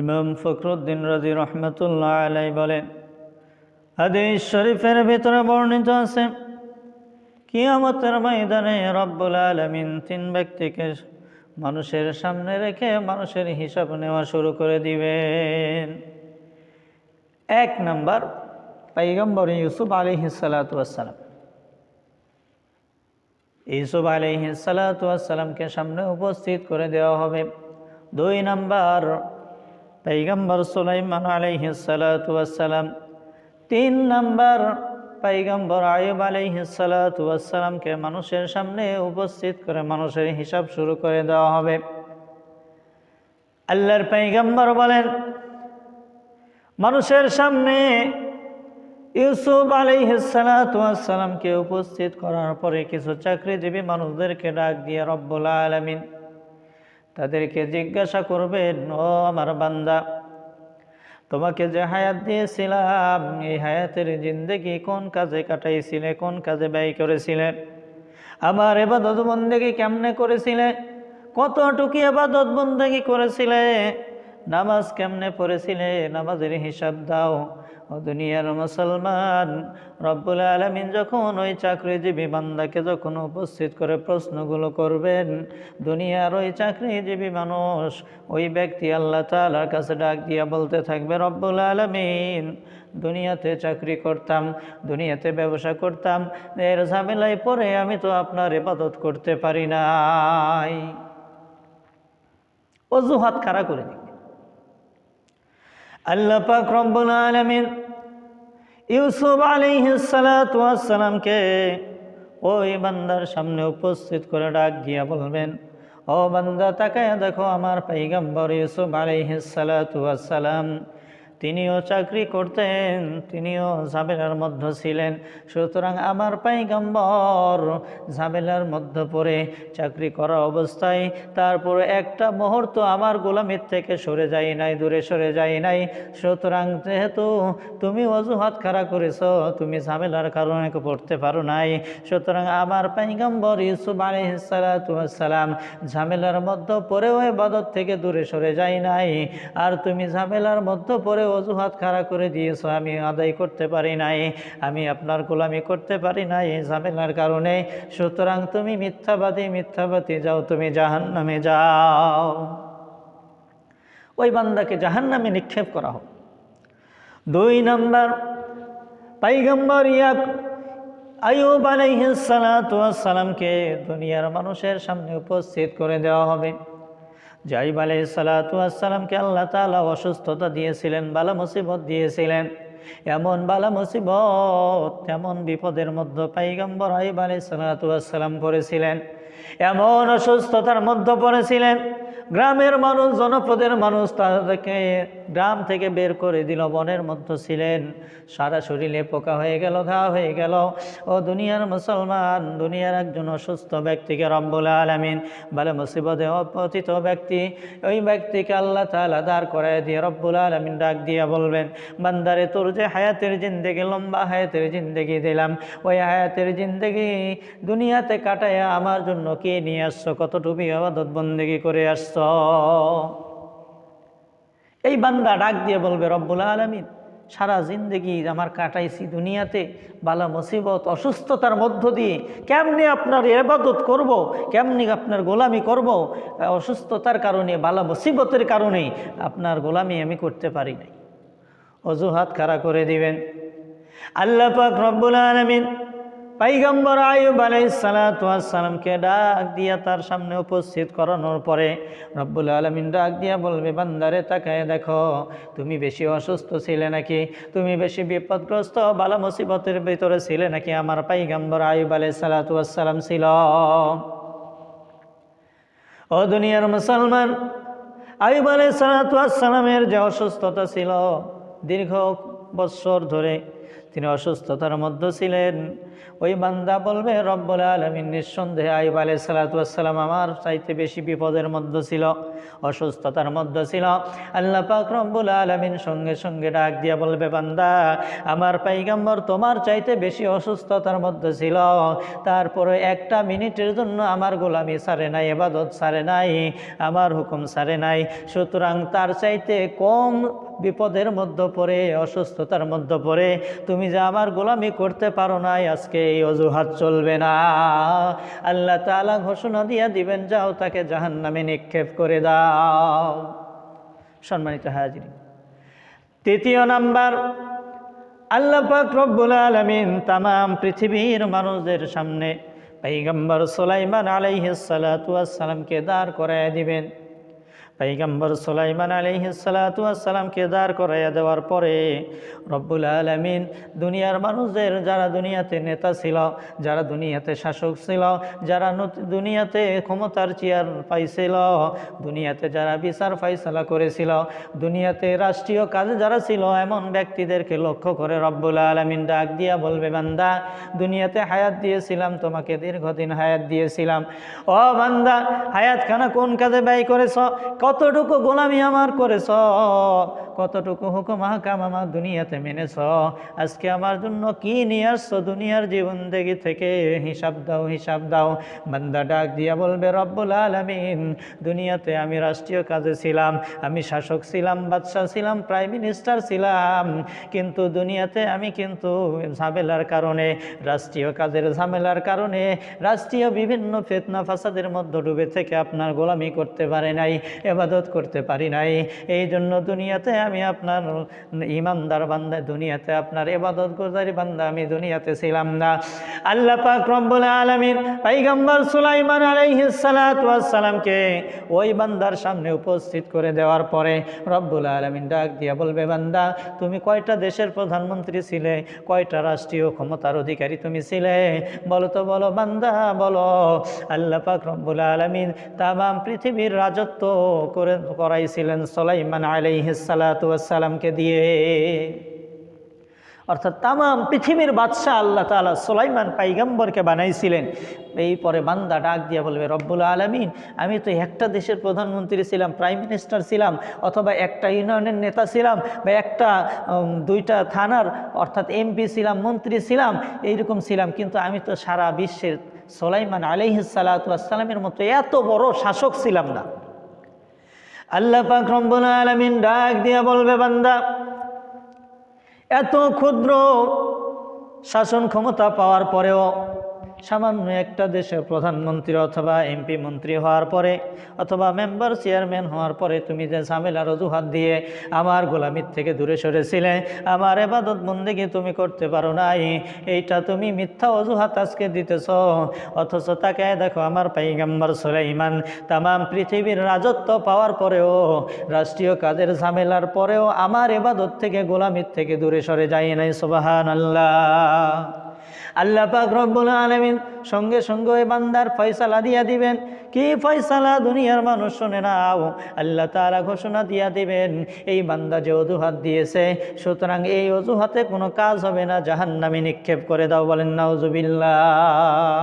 ইমাম ফখরুদ্দিন রাজি রহমতুল্লাহ আলাই বলেন, হাদিস শরীফের ভিতরে বর্ণিত আছে, কিয়ামতের ময়দানে রব্বুল আলামিন তিন ব্যক্তিকে মানুষের সামনে রেখে মানুষের হিসাব নেওয়া শুরু করে দিবেন। এক নাম্বার, পয়গম্বর ইউসুফ আলাইহিস সালাতু ওয়াস সালাম। ইউসুফ আলাইহিস সালাতু ওয়াস সালামকে সামনে উপস্থিত করে দেওয়া হবে। দুই নাম্বার, পয়গম্বর সুলাইমান আলাইহিস সালাতু ওয়াস সালাম। তিন নাম্বার, পয়গম্বর আইয়ুব আলাইহিস সালাতু ওয়াস সালামকে মানুষের সামনে উপস্থিত করে মানুষের হিসাব শুরু করে দেওয়া হবে। আল্লাহর পয়গম্বর বলেন, মানুষের সামনে ইউসুফ আলাইহিস সালাতু ওয়াস সালামকে উপস্থিত করার পরে কিছু চাকরিজীবী মানুষদেরকে ডাক দিয়ে রব্বুল আলামিন তাদেরকে জিজ্ঞাসা করবেন, ও আমার বান্দা, তোমাকে যে হায়াত দিয়েছিলাম, এই হায়াতের জিন্দেগি কোন কাজে কাটাইছিলে, কোন কাজে ব্যয় করেছিলে? আমার ইবাদত বন্দেগি কেমনে করেছিলে? কতটুকু ইবাদত বন্দেগি করেছিলে? নামাজ কেমনে পড়েছিলে? নামাজের হিসাব দাও। ও দুনিয়ার মুসলমান, রব্বুল আলামিন যখন ওই চাকরিজীবী বান্দাকে যখন উপস্থিত করে প্রশ্নগুলো করবেন, দুনিয়ার ওই চাকরিজীবী মানুষ, ওই ব্যক্তি আল্লাহ তাআলার কাছে ডাক দিয়া বলতে থাকবে, রব্বুল আলামিন, দুনিয়াতে চাকরি করতাম, দুনিয়াতে ব্যবসা করতাম, এর ঝামেলায় পড়ে আমি তো আপনার ইবাদত করতে পারি নাই। অজুহাত খাড়া করে দিবে। আল্লাহ পাক রব্বুল আলামিন ইউসুফ আলাইহিস সালাতু ওয়াস সালামকে ওই বান্দার সামনে উপস্থিত করে ডাক দিয়া বলবেন, ও বান্দা, তাকায়া দেখো, আমার পয়গম্বর ইউসুফ আলাইহিস সালাতু ওয়াস সালাম তিনিও চাকরি করতেন, তিনিও ঝামেলার মধ্যে ছিলেন। সুতরাং আমার পয়গম্বর ঝামেলার মধ্যে পড়ে চাকরি করা অবস্থায় তারপরে একটা মুহূর্ত আমার গোলামির থেকে সরে যাই নাই, দূরে সরে যাই নাই। সুতরাং যেহেতু তুমি অজুহাত খাড়া করেছো, তুমি ঝামেলার কারণে পড়তে পারো নাই, সুতরাং আমার পয়গম্বর ইউসুফ আলাইহিস সালাতু ওয়াস সালাম ঝামেলার মধ্যে পড়েও ইবাদত থেকে দূরে সরে যাই নাই। আর তুমি ঝামেলার মধ্যে পড়ে অজুহাত খাড়া করে দিয়েছো, আমি আদায় করতে পারি নাই, আমি আপনার গোলামি করতে পারি নাই ঝামেলার কারণে। সুতরাং তুমি মিথ্যাবাদী, যাও, তুমি জাহান্নামে যাও। ওই বান্দাকে জাহান্নামে নিক্ষেপ করা হোক। দুই নাম্বার, পয়গম্বর আইয়ুব আলাইহিস সালাতু ওয়াস সালামকে দুনিয়ার মানুষের সামনে উপস্থিত করে দেওয়া হবে। আইয়ুব আলাইহিস সালাতু ওয়াস সালামকে আল্লাহ তাআলা অসুস্থতা দিয়েছিলেন, বালা মুসিবত দিয়েছিলেন। এমন বালা মুসিবত, এমন বিপদের মধ্যে পয়গম্বর আইয়ুব আলাইহিস সালাতু ওয়াস সালাম পড়েছিলেন, এমন অসুস্থতার মধ্যে পড়েছিলেন, গ্রামের মানুষ, জনপদের মানুষ তাদেরকে গ্রাম থেকে বের করে দিল। বনের মধ্যে ছিলেন, সারা শরীরে পোকা হয়ে গেল, ঘা হয়ে গেল। ও দুনিয়ার মুসলমান, দুনিয়ার একজন অসুস্থ ব্যক্তিকে রব্বুল আলামিন বালা মুসিবতে অপতিত ব্যক্তি, ওই ব্যক্তিকে আল্লাহ তাআলা দাঁড় করায় দিয়ে রব্বুল আলামিন ডাক দিয়ে বলবেন, বান্দারে, তোর যে হায়াতের জিন্দেগি, লম্বা হায়াতের জিন্দেগি দিলাম, ওই হায়াতের জিন্দেগি দুনিয়াতে কাটায়া আমার জন্য কে নিয়ে আসছো? কতটুকু ইবাদত বন্দেগি করে আসছো? এই বান্দা ডাক দিয়ে বলবে, রব্বুল আলামিন, সারা জিন্দেগি আমার কাটাইছি দুনিয়াতে বালা মুসিবত, অসুস্থতার মধ্য দিয়ে, কেমনি আপনার ইবাদত করব, কেমনি আপনার গোলামি করব? অসুস্থতার কারণে, বালা মুসিবতের কারণে আপনার গোলামি আমি করতে পারি নাই। অজুহাত খাড়া করে দিবেন। আল্লাহ পাক রব্বুল আলামিন পয়গম্বর আইয়ুব আলাইহিস সালাতু ওয়াস সালামকে ডাক দিয়া তার সামনে উপস্থিত করানোর পরে রব্বুল আলামিন ডাক দিয়া বলবে, বান্দারে, তাকায় দেখো, তুমি বেশি অসুস্থ ছিলে নাকি? তুমি বেশি বিপদগ্রস্ত, বালা মুসিবতের ভিতরে ছিলে নাকি আমার পয়গম্বর আইয়ুব আলাইহিস সালাতু ওয়াস সালাম ছিল? ও দুনিয়ার মুসলমান, আইয়ুব আলাইহিস সালাতু ওয়াস সালামের যে অসুস্থতা ছিল, দীর্ঘ বৎসর ধরে তিনি অসুস্থতার মধ্যে ছিলেন। ওই বান্দা বলবে রব্বুল আলামিন নিঃসন্দেহে আইয়ুব আলাইহিস সালাতু ওয়াস সালাম আমার চাইতে বেশি বিপদের মধ্যে ছিল, অসুস্থতার মধ্যে ছিল। আল্লাহ পাক রব্বুল আলামিন সঙ্গে সঙ্গে ডাক দিয়া বলবে বান্দা আমার পয়গম্বর তোমার চাইতে বেশি অসুস্থতার মধ্যে ছিল, তারপরে একটা মিনিটের জন্য আমার গোলামি ছাড়ে নাই, ইবাদত ছাড়ে নাই, আমার হুকুম ছাড়ে নাই। সুতরাং তার চাইতে কম বিপদের মধ্যে পড়ে, অসুস্থতার মধ্যে পড়ে তুমি যে আমার গোলামি করতে পারো নাই, আজকে এই অজুহাত চলবে না। আল্লাহ তাআলা ঘোষণা দিয়ে দিবেন যাও তাকে জাহান্নামে নিক্ষেপ করে দাও। সম্মানিত হাজির, তৃতীয় নাম্বার, আল্লাহ পাক রব্বুল আলামিন তামাম পৃথিবীর মানুষদের সামনে পয়গম্বর সুলাইমান আলাইহিস সালাতু ওয়াস সালামকে দাঁড় করায় দিবেন। পয়গম্বর সুলাইমান আলাইহিস সালাতু ওয়াস সালামকে দাঁড় করাইয়া দেওয়ার পরে রব্বুল আলামিন দুনিয়ার মানুষদের, যারা দুনিয়াতে নেতা ছিল, যারা দুনিয়াতে শাসক ছিল, যারা দুনিয়াতে ক্ষমতার চেয়ার পাইছিল, দুনিয়াতে যারা বিচার ফাইসালা করেছিল, দুনিয়াতে রাষ্ট্রীয় কাজে যারা ছিল, এমন ব্যক্তিদেরকে লক্ষ্য করে রব্বুল আলামিন ডাক দিয়া বলবে বান্দা দুনিয়াতে হায়াত দিয়েছিলাম, তোমাকে দীর্ঘদিন হায়াত দিয়েছিলাম, ও বান্দা হায়াতখানা কোন কাজে ব্যয় করেছ, কতটুকু গোলামি আমার করেছ, কতটুকু হুকুম হাকাম আমার দুনিয়াতে মেনেছ, আজকে আমার জন্য কি নিয়ে আসছো দুনিয়ার জীবনদেগী থেকে, হিসাব দাও, হিসাব দাও। বান্দা ডাক দিয়া বলবে রব্বুল আলামিন দুনিয়াতে আমি রাষ্ট্রীয় কাজে ছিলাম, আমি শাসক ছিলাম, বাদশাহ ছিলাম, প্রাইম মিনিস্টার ছিলাম, কিন্তু দুনিয়াতে আমি কিন্তু ঝামেলার কারণে, রাষ্ট্রীয় কাজের ঝামেলার কারণে, রাষ্ট্রীয় বিভিন্ন ফিতনা ফাসাদের মধ্যে ডুবে থেকে আপনার গোলামি করতে পারে নাই, ইবাদত করতে পারি নাই। এই জন্য দুনিয়াতে আমি আপনার ইমানদার বান্দা, দুনিয়াতে আপনার ইবাদত গুজারি বান্দা আমি দুনিয়াতে ছিলাম না। আল্লাহ পাক রব্বুল আলামিন পয়গম্বর সুলাইমান আলাইহিস সালাতু ওয়াস সালামকে ওই বান্দার সামনে উপস্থিত করে দেওয়ার পরে রব্বুল আলামিন ডাক দিয়া বলবে বান্দা তুমি কয়টা দেশের প্রধানমন্ত্রী ছিলে, কয়টা রাষ্ট্রীয় ক্ষমতার অধিকারী তুমি ছিলে, বলো তো, বলো বান্দা বলো। আল্লাহ পাক রব্বুল আলামিন তামাম পৃথিবীর রাজত্ব করাইছিলেন সুলাইমান আলাইহিস সালাতু ওয়াস সালামকে দিয়ে। অর্থাৎ তামাম পৃথিবীর বাদশাহ আল্লাহ তাআলা সুলাইমান পয়গম্বরকে বানাইছিলেন। এই পরে বান্দা ডাক দিয়ে বলবে রব্বুল আলামিন আমি তো একটা দেশের প্রধানমন্ত্রী ছিলাম, প্রাইম মিনিস্টার ছিলাম, অথবা একটা ইউনিয়নের নেতা ছিলাম, বা একটা দুইটা থানার অর্থাৎ এমপি ছিলাম, মন্ত্রী ছিলাম, এইরকম ছিলাম, কিন্তু আমি তো সারা বিশ্বের সুলাইমান আলাইহিস সালাতু ওয়াস সালামের মতো এত বড় শাসক ছিলাম না। আল্লাহ পাক রব্বুল আলামিন ডাক দিয়া বলবে বান্দা এত ক্ষুদ্র শাসন ক্ষমতা পাওয়ার পরেও, সামান্য একটা দেশের প্রধানমন্ত্রী অথবা এমপি মন্ত্রী হওয়ার পরে, অথবা মেম্বার চেয়ারম্যান হওয়ার পরে তুমি যে ঝামেলার অজুহাত দিয়ে আমার গোলামির থেকে দূরে সরেছিলে, আমার ইবাদত বন্দেগী তুমি করতে পারো নাই, এইটা তুমি মিথ্যা অজুহাত আজকে দিতেছ। অথচ তাকে দেখো আমার পয়গম্বর সুলাইমান তামাম পৃথিবীর রাজত্ব পাওয়ার পরেও, রাষ্ট্রীয় কাজের ঝামেলার পরেও আমার ইবাদত থেকে, গোলামির থেকে দূরে সরে যায় নাই। সুবহানাল্লাহ। আল্লাহ পাক রব্বুল আলামিন সঙ্গে সঙ্গে ওই বান্দার ফয়সালা দিয়া দিবেন। কি ফয়সালা? দুনিয়ার মানুষ শুনে নাও, আল্লাহ তাআলা ঘোষণা দিয়া দিবেন এই বান্দা যে অজুহাত দিয়েছে, সুতরাং এই অজুহাতে কোনো কাজ হবে না, জাহান্নামে নিক্ষেপ করে দাও। বলেন নাউজুবিল্লাহ।